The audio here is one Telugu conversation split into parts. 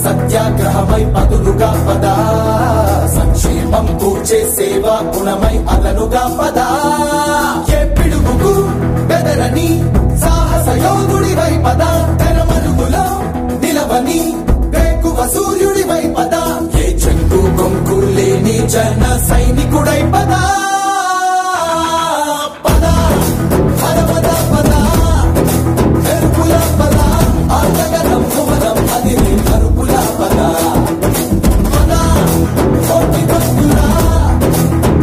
సత్యాగ్రహమై పదులుగా పద సంక్షేమం కూర్చే సేవా గుణమై అదనుగా పద ఏ పిడుగుకు బెదరని సాహస యోధుడివై పద తెరమరుగులో నిలవని వేకువ సూర్యుడివై పద ఏ చెంగు కొంకు లేని జన సైనికుడై పద పద పద పద ఎరుపుల పద ఆగగనం భువనం అది అరుపుల పద పద కోటి భక్తుల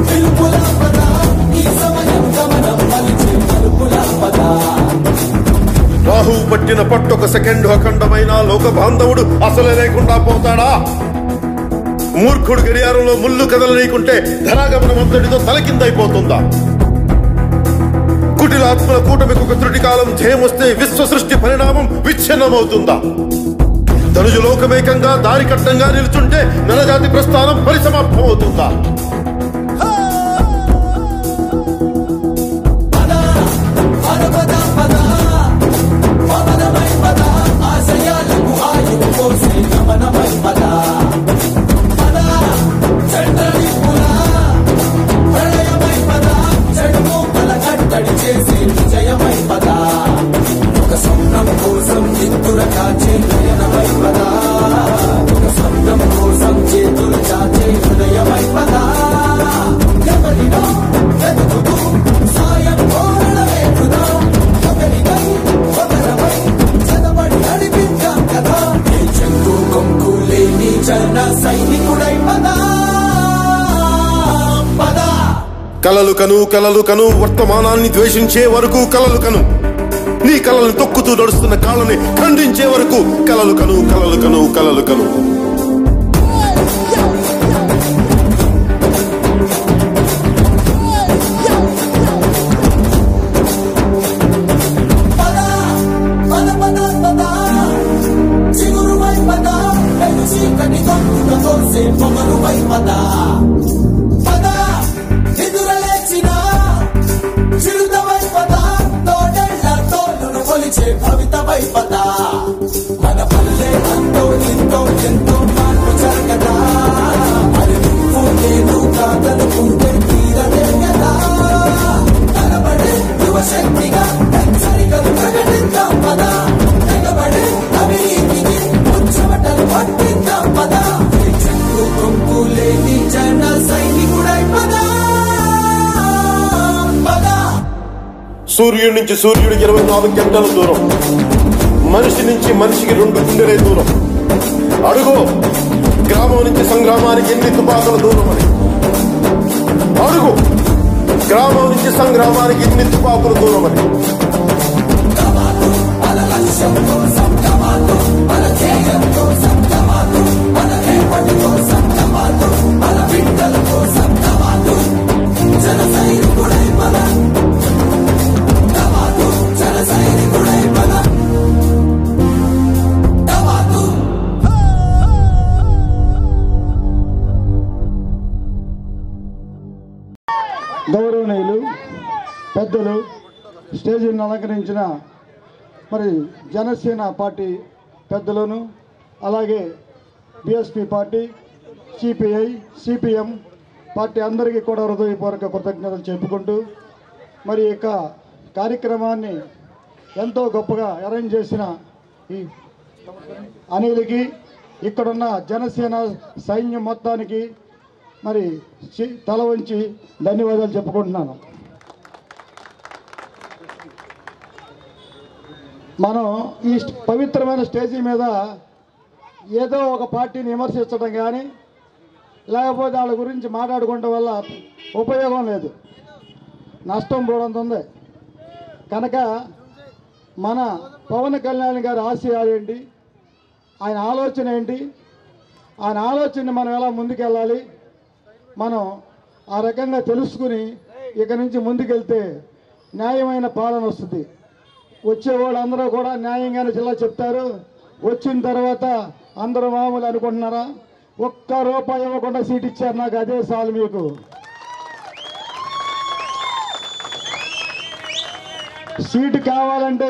పిలుపుల పద ఈ సమయం గమనం మలిచే అరుపుల పద రాహు పట్టిన పట్టొక సెకండ్ అఖండమైన లోక బాంధవుడు అసలే లేకుండా పోతాడా? మూర్ఖుడు గడియారంలో ముళ్ళు కదలనీకుంటే ధనాగమనం అంతటితో తలకిందైపోతుందా? కుటిలాత్మల కూటమికి ఒక త్రుటి కాలం ధ్యేయమొస్తే విశ్వ సృష్టి పరిణామం విచ్ఛిన్నమవుతుందా? ధనుజు లోకమేకంగా దారి కట్టంగా నిలుచుంటే నరజాతి ప్రస్థానం పరిసమాప్తమవుతుందా? కలలు కను వర్తమానాన్ని ద్వేషించే వరకు కలలు కను, నీ కలలను తొక్కుతూ నడుస్తున్న కాళ్ళని ఖండించే వరకు కలలు కను కలలు కను కలలు కను. మన పల్లె అంతో ఎంతో ఎంతో మార్పు జరగదా, మరి నువ్వు నేను కాదనుకుంటే తీరదే కదా. కనబడే యువశక్తిగా హెచ్చరికలు ప్రకటిద్దాం పద, తెగబడే అవినీతికి ముచ్చమటలు పట్టిద్దాం పద. చెక్కు కొంపు లేని జన సైనికుడై పద పద. సూర్యుడి నుంచి సూర్యుడికి 24 గంటల దూరం, మనిషి నుంచి మనిషికి 2 గుండెలే దూరం. అడుగు గ్రామం నుంచి సంగ్రామానికి ఎన్ని తుపాకుల దూరం అని. అడుగు గ్రామం నుంచి సంగ్రామానికి ఎన్ని తుపాకుల దూరం అని. గౌరవనీయులు పెద్దలు, స్టేజీని అలంకరించిన మరి జనసేన పార్టీ పెద్దలను, అలాగే BSP party, CPI, CPM party అందరికీ కూడా హృదయపూర్వక కృతజ్ఞతలు చెప్పుకుంటూ మరి ఈ కార్యక్రమాన్ని ఎంతో గొప్పగా అరేంజ్ చేసిన ఈ అనిల్కి, ఇక్కడున్న జనసేన సైన్యం మొత్తానికి మరి తల వంచి ధన్యవాదాలు చెప్పుకుంటున్నాను. మనం ఈ పవిత్రమైన స్టేజీ మీద ఏదో ఒక పార్టీని విమర్శించడం కానీ లేకపోతే వాళ్ళ గురించి మాట్లాడుకోవడం వల్ల ఉపయోగం లేదు, నష్టం పోవడంతో ఉంది. కనుక మన పవన్ కళ్యాణ్ గారి ఆశయాలు ఏంటి, ఆయన ఆలోచన ఏంటి, ఆయన ఆలోచనని మనం ఎలా ముందుకెళ్ళాలి, మనం ఆ రకంగా తెలుసుకుని ఇక నుంచి ముందుకెళ్తే న్యాయమైన పాలన వస్తుంది. వచ్చేవాళ్ళు అందరూ కూడా న్యాయంగానే జిల్లా చెప్తారు. వచ్చిన తర్వాత అందరూ మామూలు అనుకుంటున్నారా? ఒక్క రూపాయి ఇవ్వకుండా సీట్ ఇచ్చారు నాకు, అదే చాలు మీకు. సీటు కావాలంటే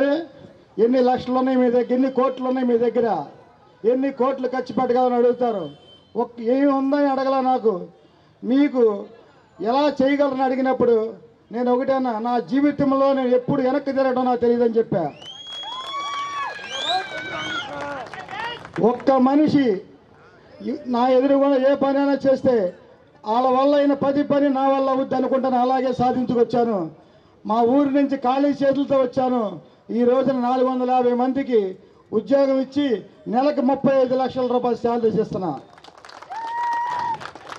ఎన్ని లక్షలు ఉన్నాయి మీ దగ్గర, ఎన్ని కోట్లు ఉన్నాయి మీ దగ్గర, ఎన్ని కోట్లు ఖర్చు పెట్టగలని అడుగుతారు. ఏమి ఉందని అడగల. నాకు మీకు ఎలా చేయగలరని అడిగినప్పుడు నేను ఒకటేనా, నా జీవితంలో నేను ఎప్పుడు వెనక్కి తిరగడం నాకు తెలియదని చెప్పా. ఒక్క మనిషి నా ఎదురుగుండా ఏ పనైనా చేస్తే వాళ్ళ వల్ల అయిన 10 పని నా వల్ల అవుద్ది అనుకుంటాను. అలాగే సాధించుకొచ్చాను. మా ఊరి నుంచి ఖాళీ చేతులతో వచ్చాను. ఈ రోజున 450 మందికి ఉద్యోగం ఇచ్చి నెలకు 35 లక్షల రూపాయలు శాలరీ ఇస్తున్నా.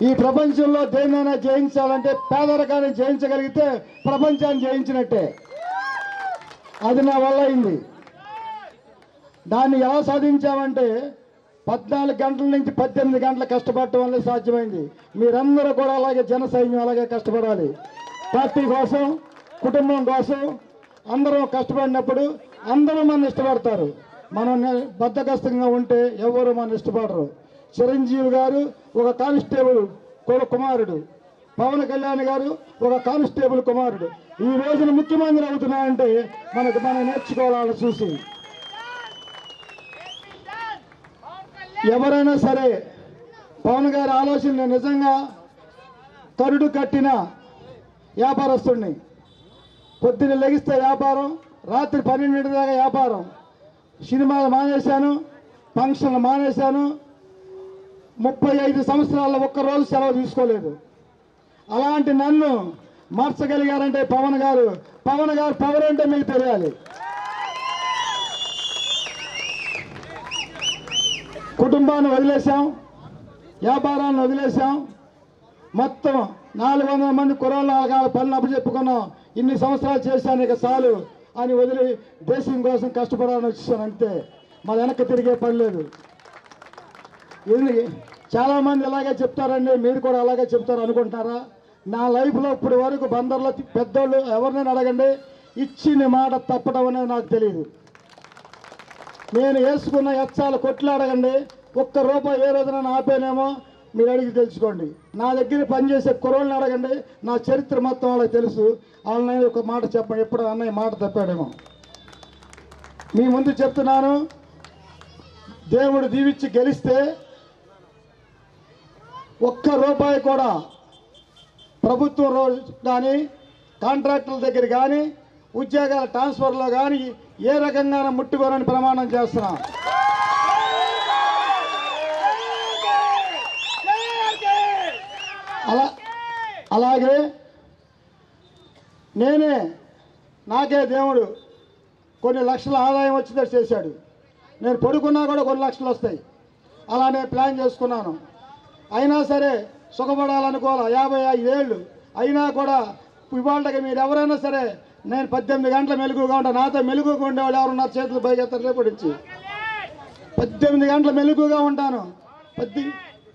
ఈ ప్రపంచంలో దేన్నైనా జయించాలంటే పేదరికాన్ని జయించగలిగితే ప్రపంచాన్ని జయించినట్టే. అది నా వల్ల అయింది. దాన్ని ఎలా సాధించామంటే 14 గంటల నుంచి 18 గంటలు కష్టపడటం వల్లే సాధ్యమైంది. మీరందరూ కూడా అలాగే జన సైన్యం అలాగే కష్టపడాలి. పార్టీ కోసం, కుటుంబం కోసం అందరం కష్టపడినప్పుడు అందరూ మన ఇష్టపడతారు. మనం బద్ధకస్తంగా ఉంటే ఎవరు మన ఇష్టపడరు. చిరంజీవి గారు ఒక కానిస్టేబుల్ కుమారుడు, పవన్ కళ్యాణ్ గారు ఒక కానిస్టేబుల్ కుమారుడు. ఈ రోజున ముఖ్యమంత్రి అవుతున్నాయంటే మనం నేర్చుకోవాలని చూసి ఎవరైనా సరే పవన్ గారి ఆలోచన నిజంగా కరుడు కట్టిన వ్యాపారస్తుడిని. పొద్దున్న లెగిస్తే వ్యాపారం, రాత్రి 12 దాకా వ్యాపారం. సినిమాలు మానేశాను, ఫంక్షన్లు మానేశాను. 35 సంవత్సరాల్లో ఒక్కరోజు సెలవు తీసుకోలేదు. అలాంటి నన్ను మార్చగలిగారంటే పవన్ గారు పవర్ అంటే మీకు తెలియాలి. కుటుంబాన్ని వదిలేశాం, వ్యాపారాన్ని వదిలేశాం. మొత్తం 400 మంది కుర్రోళ్ళ పనులు అప్పచెప్పుకున్నాం. ఇన్ని సంవత్సరాలు చేశాను, ఇక చాలు అని వదిలి దేశం కోసం కష్టపడాలని వచ్చేసాను అంతే. మా వెనక్కి తిరిగే పని లేదు. చాలామంది ఇలాగే చెప్తారండి, మీరు కూడా అలాగే చెప్తారు అనుకుంటారా? నా లైఫ్లో ఇప్పుడు వరకు బందర్లో పెద్దోళ్ళు ఎవరినైనా అడగండి, ఇచ్చిన మాట తప్పడం అనేది నాకు తెలియదు. నేను వేసుకున్న ఎచ్చాలు కొట్లు అడగండి, ఒక్క రూపాయి ఏ రోజున ఆపేనేమో మీరు అడిగి తెలుసుకోండి. నా దగ్గర పనిచేసే కుర్రోళ్ళని అడగండి, నా చరిత్ర మొత్తం వాళ్ళకి తెలుసు. వాళ్ళని ఒక మాట చెప్పండి, ఎప్పుడు అన్నయ్య మాట తప్పాడేమో. మీ ముందు చెప్తున్నాను, దేవుడు దీవించి గెలిస్తే ఒక్క రూపాయి కూడా ప్రభుత్వం కానీ కాంట్రాక్టుల దగ్గర కానీ ఉద్యోగాల ట్రాన్స్ఫర్లో కానీ ఏ రకంగా ముట్టుకోనని ప్రమాణం చేస్తున్నా. అలాగే నాకే దేవుడు కొన్ని లక్షల ఆదాయం వచ్చేటట్టు చేశాడు. నేను పడుకున్నా కూడా కొన్ని లక్షలు వస్తాయి. అలానే ప్లాన్ చేసుకున్నాను. అయినా సరే సుఖపడాలనుకోవాలి. 55 ఏళ్ళు అయినా కూడా ఇవాళకి మీరు ఎవరైనా సరే నేను 18 గంటల మెలుగుగా ఉంటాను. నాతో మెలుగుగా ఉండేవాళ్ళు ఎవరు నా చేతులు పైకెత్తారు రేపటి నుంచి. 18 గంటల మెలుగుగా ఉంటాను.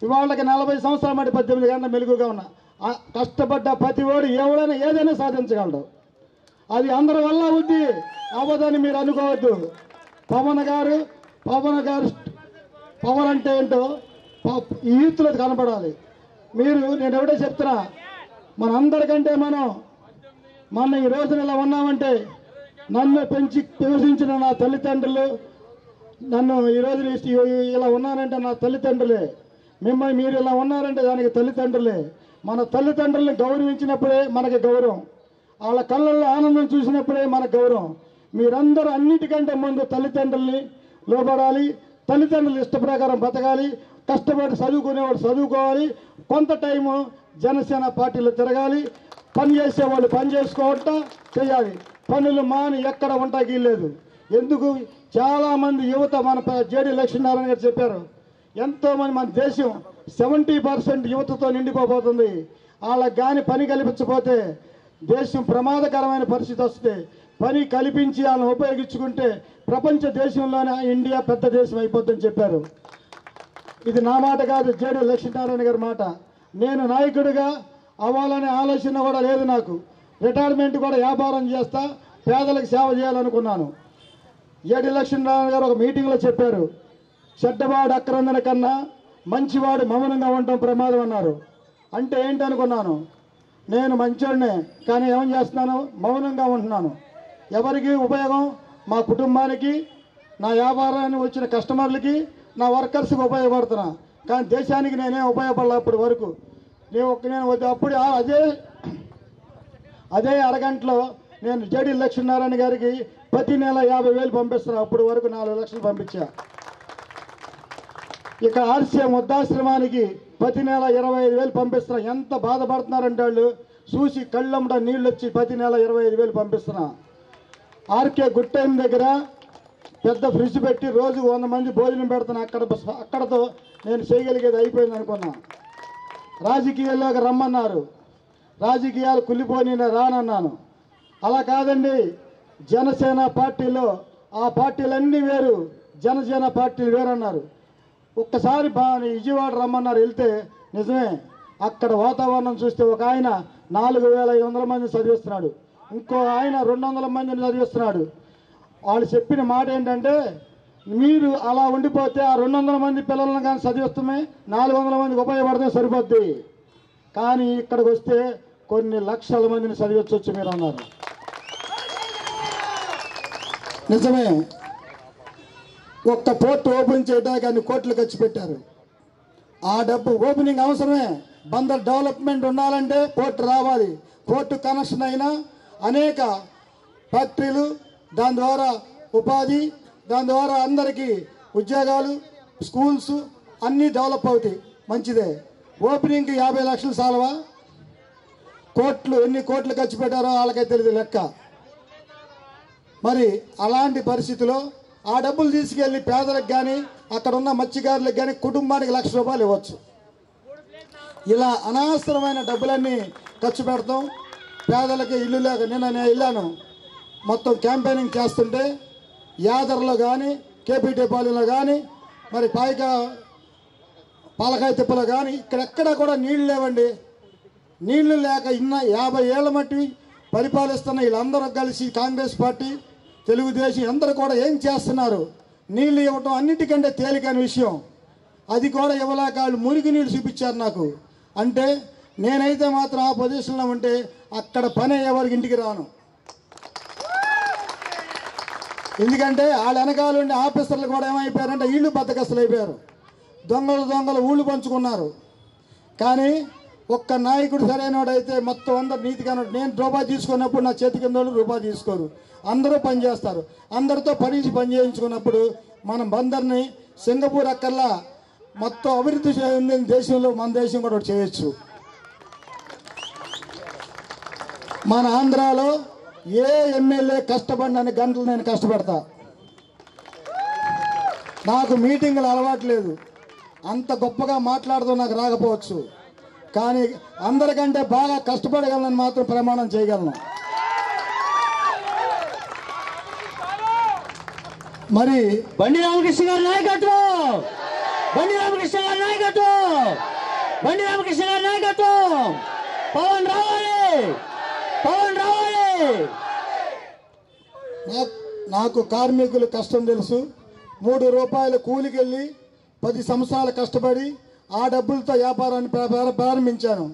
ఇవాళకి 40 సంవత్సరాలు బట్టి 18 గంటల మెలుగుగా ఉన్నా. కష్టపడ్డ ప్రతి ఓడు ఎవడైనా ఏదైనా సాధించగలడు. అది అందరి వల్ల అవుద్ది, అవ్వదని మీరు అనుకోవద్దు. పవన్ గారు పవర్ అంటే ఏంటో ఈ యూత్లో కనపడాలి. నేను ఎవడో చెప్తున్నా, మనందరికంటే మన ఈ రోజున ఇలా ఉన్నామంటే నన్ను పెంచి పోషించిన నా తల్లిదండ్రులు, నన్ను ఈ రోజు ఇలా ఉన్నానంటే నా తల్లిదండ్రులే. మిమ్మల్ని మీరు ఇలా ఉన్నారంటే దానికి తల్లిదండ్రులే. మన తల్లిదండ్రులను గౌరవించినప్పుడే మనకి గౌరవం. వాళ్ళ కళ్ళల్లో ఆనందం చూసినప్పుడే మనకు గౌరవం. మీరందరూ అన్నిటికంటే ముందు తల్లిదండ్రుల్ని లోబడాలి, తల్లిదండ్రులు ఇష్ట ప్రకారం బతకాలి, కష్టపడి చదువుకునేవాడు చదువుకోవాలి, కొంత టైము జనసేన పార్టీలో తిరగాలి, పని చేసేవాళ్ళు పని చేసుకోవటం చేయాలి. పనులు మాని ఎక్కడ ఉంటాకి లేదు. ఎందుకు చాలామంది యువత మన జేడీ లక్ష్మీనారాయణ గారు చెప్పారు, ఎంతోమంది మన దేశం 70% యువతతో నిండిపోతుంది. వాళ్ళకి కానీ పని కల్పించకపోతే దేశం ప్రమాదకరమైన పరిస్థితి వస్తే పని కల్పించి వాళ్ళని ఉపయోగించుకుంటే ప్రపంచ దేశంలోనే ఇండియా పెద్ద దేశం అయిపోతుందని చెప్పారు. ఇది నా మాట కాదు, జేడీ లక్ష్మీనారాయణ గారి మాట. నేను నాయకుడిగా అవ్వాలనే ఆలోచన కూడా లేదు నాకు. రిటైర్మెంట్ కూడా వ్యాపారం చేస్తా, పేదలకు సేవ చేయాలనుకున్నాను. జేడీ లక్ష్మీనారాయణ గారు ఒక మీటింగ్లో చెప్పారు, చెడ్డవాడు అక్రందన కన్నా మంచివాడు మౌనంగా ఉండటం ప్రమాదం అన్నారు. అంటే ఏంటనుకున్నాను, నేను మంచోడినే కానీ ఏం చేస్తున్నాను, మౌనంగా ఉంటున్నాను. ఎవరికి ఉపయోగం? మా కుటుంబానికి, నా వ్యాపారానికి వచ్చిన కస్టమర్లకి, నా వర్కర్స్కి ఉపయోగపడుతున్నా. కానీ దేశానికి నేనేం ఉపయోగపడాలి అప్పటి వరకు. నేను అప్పుడు అదే అరగంటలో నేను జేడీ లక్ష్మీనారాయణ గారికి ప్రతి నెల 50,000 పంపిస్తున్నా. అప్పటి వరకు 4 లక్షలు పంపించా. ఇక ఆర్సీఎం వృద్ధాశ్రమానికి ప్రతి నెల 25,000 పంపిస్తున్నా. ఎంత బాధపడుతున్నారంటే వాళ్ళు చూసి కళ్ళమ్మట నీళ్ళు వచ్చి ప్రతి నెల 25,000 పంపిస్తున్నా. ఆర్కే గుడ్ టైం దగ్గర పెద్ద ఫ్రిడ్జ్ పెట్టి రోజు 100 మంది భోజనం పెడుతున్నా. అక్కడతో నేను చేయగలిగేది అయిపోయింది అనుకున్నా. రాజకీయాల్లోకి రమ్మన్నారు, రాజకీయాలు కుళ్ళిపోయి నేను రానన్నాను. అలా కాదండి, జనసేన పార్టీలో ఆ పార్టీలన్నీ వేరు, జనసేన పార్టీలు వేరన్నారు. ఒక్కసారి విజయవాడ రమ్మన్నారు, వెళ్తే నిజమే అక్కడ వాతావరణం చూస్తే ఒక ఆయన 4,500 మందిని చదివిస్తున్నాడు, ఇంకో ఆయన 200 మందిని చదివిస్తున్నాడు. వాళ్ళు చెప్పిన మాట ఏంటంటే, మీరు అలా ఉండిపోతే ఆ 200 మంది పిల్లలను కానీ చదివిస్తామే 400 మందికి ఉపయోగపడితే సరిపోద్ది, కానీ ఇక్కడికి వస్తే కొన్ని లక్షల మందిని చదివించవచ్చు మీరు అన్నారు. నిజమే, ఒక్క పోర్టు ఓపెన్ చేయడానికి అన్ని కోట్లు ఖర్చు పెట్టారు. ఆ డబ్బు ఓపెనింగ్ అవసరమే, బందర్ డెవలప్మెంట్ ఉండాలంటే పోర్టు రావాలి. పోర్టు కనెక్షన్ అయినా అనేక ఫ్యాక్టరీలు, దాని ద్వారా ఉపాధి, దాని ద్వారా అందరికీ ఉద్యోగాలు, స్కూల్స్ అన్నీ డెవలప్ అవుతాయి, మంచిదే. ఓపెనింగ్కి 50 లక్షలు చాలవా? ఎన్ని కోట్లు ఖర్చు పెట్టారో వాళ్ళకైతే తెలియదు లెక్క. మరి అలాంటి పరిస్థితిలో ఆ డబ్బులు తీసుకెళ్ళి పేదలకు కానీ అక్కడ ఉన్న మత్స్యకారులకు కానీ కుటుంబానికి ₹1,00,000 ఇవ్వచ్చు. ఇలా అనవసరమైన డబ్బులన్నీ ఖర్చు పెడతాం. పేదలకి ఇల్లు లేక నేను వెళ్ళాను, మొత్తం క్యాంపెయినింగ్ చేస్తుంటే యాదర్లో కానీ కేపీటీపాలెంలో కానీ మరి పాలకాయ తిప్పలో కానీ ఇక్కడెక్కడ కూడా నీళ్లు లేవండి. నీళ్లు లేక 50 ఏళ్ల మట్టి పరిపాలిస్తున్న వీళ్ళందరూ కలిసి కాంగ్రెస్ పార్టీ, తెలుగుదేశం అందరూ కూడా ఏం చేస్తున్నారు? నీళ్లు ఇవ్వటం అన్నిటికంటే తేలికైన విషయం. అది కూడా ఇవ్వలేక వాళ్ళు మురికి నీళ్ళు చూపించారు నాకు. అంటే నేనైతే మాత్రం ఆ పొజిషన్లో ఉంటే అక్కడ పని ఎవరికి ఇంటికి రాను. ఎందుకంటే వాళ్ళ వెనకాల ఉండే ఆఫీసర్లు కూడా ఏమైపోయారంటే వీళ్ళు బద్దకస్తులు అయిపోయారు. దొంగలు ఊళ్ళు పంచుకున్నారు. కానీ ఒక్క నాయకుడు సరైనవాడైతే మొత్తం అందరు నీతిగా. నేను రూపాయి తీసుకున్నప్పుడు నా చేతి కింద రూపాయి తీసుకోరు, అందరూ పనిచేస్తారు. అందరితో పని చేయించుకున్నప్పుడు మనం బందర్ని సింగపూర్ అక్కర్లా మొత్తం అభివృద్ధి చెందిన దేశంలో మన దేశం కూడా చేయొచ్చు. మన ఆంధ్రాలో ఏ ఎమ్మెల్యే కష్టపడినని గంటలు నేను కష్టపడతా. నాకు మీటింగులు అలవాట్లేదు, అంత గొప్పగా మాట్లాడుతూ నాకు రాకపోవచ్చు, కానీ అందరికంటే బాగా కష్టపడగలను మాత్రం ప్రమాణం చేయగలను. మరి బండి రామకృష్ణ గారి నాయకత్వం, బండి రామకృష్ణ గారి నాయకత్వం, బండి రామకృష్ణ గారి నాయకత్వం. పవన్ రావాలి, పవన్ రావాలి. నాకు కార్మికులు కష్టం తెలుసు. ₹3 కూలికి వెళ్ళి 10 సంవత్సరాలు కష్టపడి ఆ డబ్బులతో వ్యాపారాన్ని ప్రారంభించాను.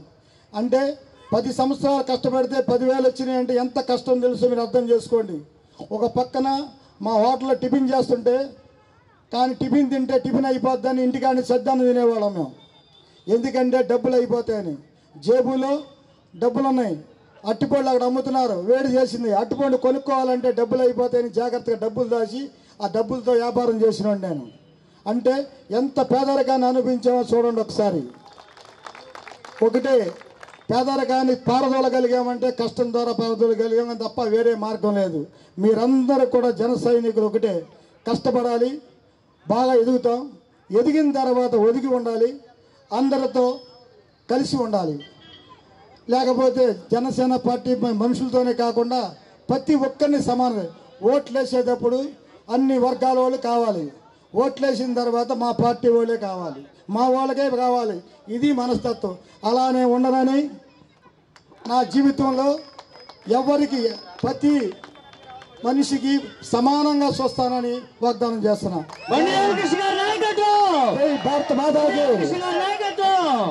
అంటే 10 సంవత్సరాలు కష్టపడితే 10,000 వచ్చినాయి అంటే ఎంత కష్టం తెలుసు మీరు అర్థం చేసుకోండి. ఒక పక్కన మా హోటల్లో టిఫిన్ చేస్తుంటే, కానీ టిఫిన్ తింటే టిఫిన్ అయిపోద్దని ఇంటికాడిని సద్దాన్ని తినేవాళ్ళం మేము. ఎందుకంటే డబ్బులు అయిపోతాయని. జేబులో డబ్బులు ఉన్నాయి, అట్టిపండు అక్కడ అమ్ముతున్నారు, వేడి చేసింది, అట్టిపండు కొనుక్కోవాలంటే డబ్బులు అయిపోతాయని జాగ్రత్తగా డబ్బులు దాచి ఆ డబ్బులతో వ్యాపారం చేసినాడు నేను. అంటే ఎంత పేదరికాన్ని అనుభవించామో చూడండి ఒకసారి. ఒకటే పేదరికాన్ని పారదోలగలిగామంటే కష్టం ద్వారా పారదోలగలిగామని తప్ప వేరే మార్గం లేదు. మీరందరూ కూడా జన సైనికులు ఒకటే కష్టపడాలి, బాగా ఎదుగుతాం. ఎదిగిన తర్వాత ఒదిగి ఉండాలి, అందరితో కలిసి ఉండాలి. లేకపోతే జనసేన పార్టీ మనుషులతోనే కాకుండా ప్రతి ఒక్కరిని సమానం. ఓట్లు వేసేటప్పుడు అన్ని వర్గాల వాళ్ళు కావాలి. ఓట్లు వేసిన తర్వాత మా పార్టీ వాళ్ళే కావాలి, మా వాళ్ళకే కావాలి. ఇది మనస్తత్వం. అలానే ఉండనని నా జీవితంలో ఎవరికి ప్రతి మనిషికి సమానంగా చూస్తానని వాగ్దానం చేస్తున్నా. బండి రామకృష్ణ గారి నాయకత్వం. భారత మాతాకి. నాయకత్వం.